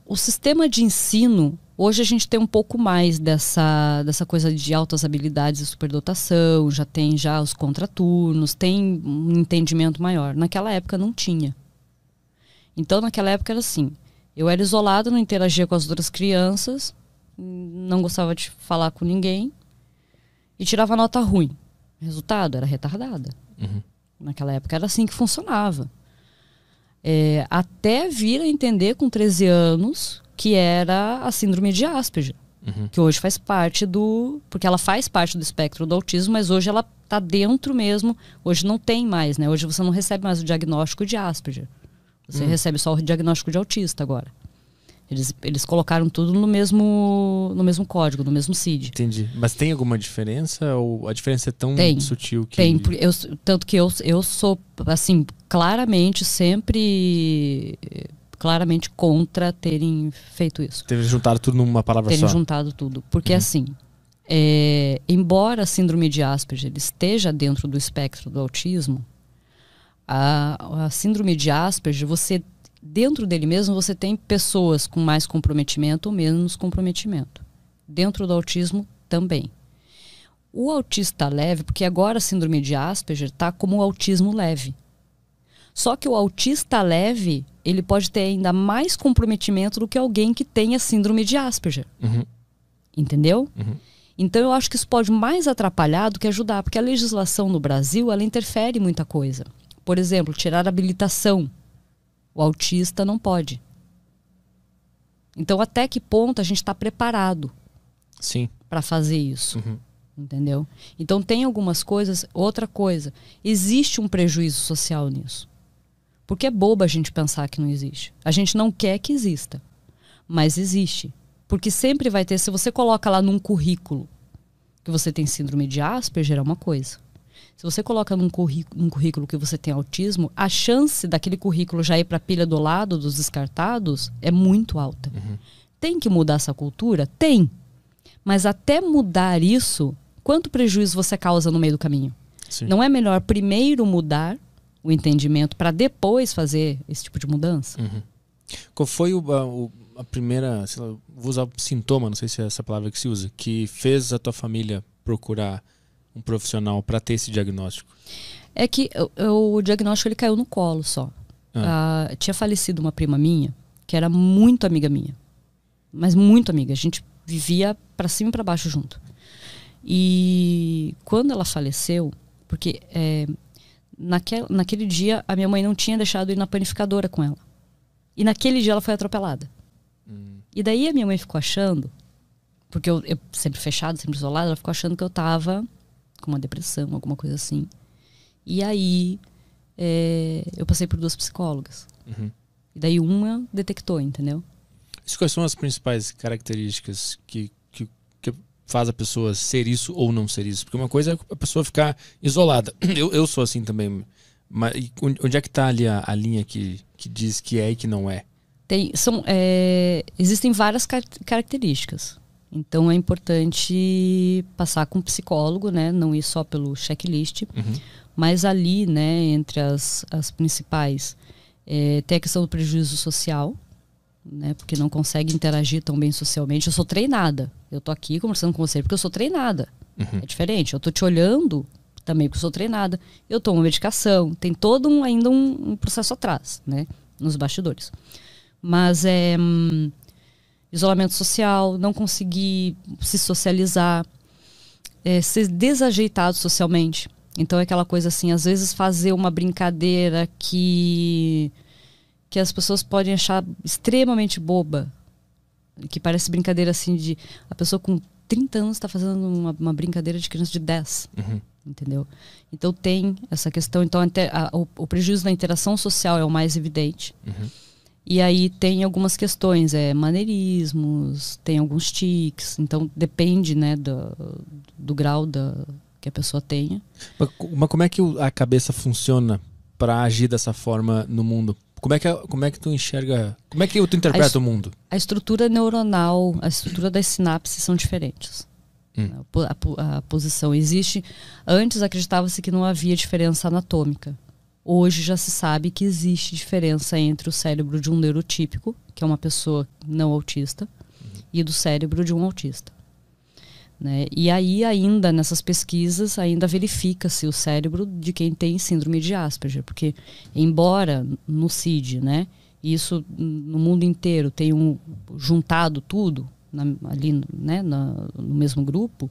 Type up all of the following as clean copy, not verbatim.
O sistema de ensino, hoje a gente tem um pouco mais dessa coisa de altas habilidades e superdotação, já tem os contraturnos, tem um entendimento maior. Naquela época não tinha. Então naquela época era assim, eu era isolado, não interagia com as outras crianças, não gostava de falar com ninguém e tirava nota ruim. Resultado, era retardada. Uhum. Naquela época era assim que funcionava. Até vir a entender com 13 anos que era a síndrome de Asperger. Uhum. Que hoje faz parte porque ela faz parte do espectro do autismo, mas hoje ela está dentro mesmo. Hoje não tem mais, né? Hoje você não recebe mais o diagnóstico de Asperger. Você recebe só o diagnóstico de autista agora. Eles colocaram tudo no mesmo código, no mesmo CID. Entendi. Mas tem alguma diferença? Ou a diferença é tão sutil que... Tem. Tanto que eu sou, assim, claramente contra terem feito isso. Terem juntado tudo numa palavra só. Terem juntado tudo. Porque, assim, embora a síndrome de Asperger esteja dentro do espectro do autismo, a síndrome de Asperger, dentro dele mesmo, você tem pessoas com mais comprometimento ou menos comprometimento. Dentro do autismo, também. O autista leve, porque agora a síndrome de Asperger está como o autismo leve. Só que o autista leve, ele pode ter ainda mais comprometimento do que alguém que tenha síndrome de Asperger. Uhum. Entendeu? Uhum. Então eu acho que isso pode mais atrapalhar do que ajudar, porque a legislação no Brasil, ela interfere em muita coisa. Por exemplo, tirar a habilitação. O autista não pode. Então, até que ponto a gente está preparado para fazer isso? Uhum. Entendeu? Então, tem algumas coisas. Outra coisa, existe um prejuízo social nisso. Porque é bobo a gente pensar que não existe. A gente não quer que exista, mas existe. Porque sempre vai ter, se você coloca lá num currículo que você tem síndrome de Asperger, é uma coisa. Se você coloca num currículo que você tem autismo, a chance daquele currículo já ir para a pilha do lado dos descartados é muito alta. Uhum. Tem que mudar essa cultura? Tem. Mas até mudar isso, quanto prejuízo você causa no meio do caminho? Sim. Não é melhor primeiro mudar o entendimento para depois fazer esse tipo de mudança? Uhum. Qual foi a primeira, sei lá, vou usar sintoma, não sei se é essa palavra que se usa, que fez a tua família procurar um profissional para ter esse diagnóstico? É que o diagnóstico ele caiu no colo só. Tinha falecido uma prima minha, que era muito amiga minha. Mas muito amiga. A gente vivia para cima e para baixo junto. E quando ela faleceu, porque naquele dia a minha mãe não tinha deixado ir na panificadora com ela. E naquele dia ela foi atropelada. E daí a minha mãe ficou achando, porque eu sempre fechada, sempre isolada, ela ficou achando que eu tava com uma depressão, alguma coisa assim. E aí eu passei por 2 psicólogas. Uhum. E daí uma detectou, entendeu? Quais são as principais características que faz a pessoa ser isso ou não ser isso? Porque uma coisa é a pessoa ficar isolada. Eu sou assim também. Mas onde é que está ali a linha que diz que é e que não é? Existem várias características. Então é importante passar com um psicólogo, né? Não ir só pelo checklist. Uhum. Mas ali, né, entre as principais, tem a questão do prejuízo social, né? Porque não consegue interagir tão bem socialmente. Eu sou treinada. Eu tô aqui conversando com você porque eu sou treinada. Uhum. É diferente. Eu tô te olhando também porque eu sou treinada. Eu tomo medicação. Tem todo ainda um processo atrás, né? Nos bastidores. Mas isolamento social, não conseguir se socializar, ser desajeitado socialmente. Então é aquela coisa assim, às vezes fazer uma brincadeira que as pessoas podem achar extremamente boba, que parece brincadeira assim de... A pessoa com 30 anos está fazendo uma brincadeira de criança de 10. Uhum. Entendeu? Então tem essa questão. Então o prejuízo da interação social é o mais evidente. Uhum. E aí tem algumas questões, maneirismos, tem alguns tiques. Então depende, né, do grau que a pessoa tenha. Mas como é que a cabeça funciona para agir dessa forma no mundo? Como é que tu enxerga? Como é que tu interpreta o mundo? A estrutura neuronal, a estrutura das sinapses são diferentes. A posição existe. Antes acreditava-se que não havia diferença anatômica. Hoje já se sabe que existe diferença entre o cérebro de um neurotípico, que é uma pessoa não autista, e do cérebro de um autista. Né? E aí ainda nessas pesquisas ainda verifica-se o cérebro de quem tem síndrome de Asperger, porque embora no CID, né, isso no mundo inteiro tenham juntado tudo ali, né, no mesmo grupo,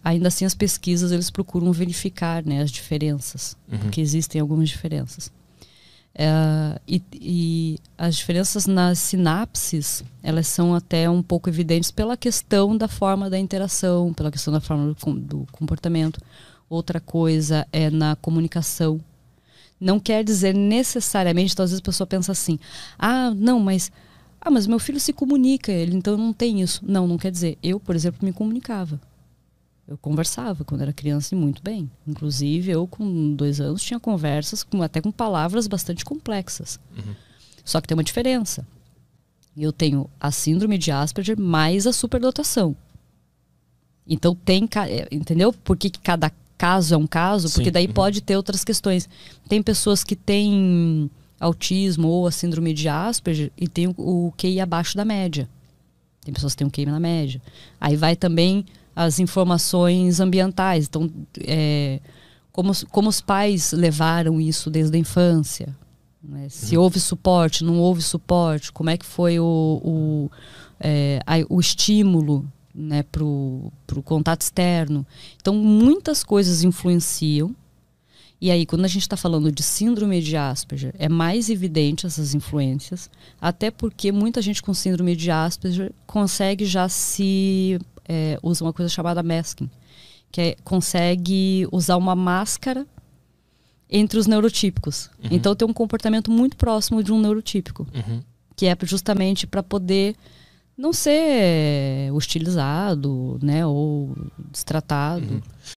ainda assim as pesquisas eles procuram verificar, né, as diferenças, porque existem algumas diferenças. E as diferenças nas sinapses, elas são até um pouco evidentes pela questão da forma da interação, pela questão da forma do comportamento. Outra coisa é na comunicação. Não quer dizer necessariamente, então às vezes a pessoa pensa assim, mas meu filho se comunica, ele então não tem isso. Não quer dizer. Eu, por exemplo, me comunicava. Eu conversava quando era criança e muito bem. Inclusive, eu com 2 anos tinha conversas até com palavras bastante complexas. Só que tem uma diferença. Eu tenho a síndrome de Asperger mais a superdotação. Então entendeu? Por que cada caso é um caso? Porque daí pode ter outras questões. Tem pessoas que têm autismo ou a síndrome de Asperger e tem o QI abaixo da média. Tem pessoas que têm um QI na média. Aí vai também as informações ambientais. Então, como os pais levaram isso desde a infância. Né? Se houve suporte, não houve suporte, como é que foi o estímulo, né, para o contato externo. Então, muitas coisas influenciam. E aí, quando a gente está falando de síndrome de Asperger, é mais evidente essas influências, até porque muita gente com síndrome de Asperger consegue já usa uma coisa chamada masking, que consegue usar uma máscara entre os neurotípicos. Então tem um comportamento muito próximo de um neurotípico, que é justamente para poder não ser hostilizado, né, ou destratado.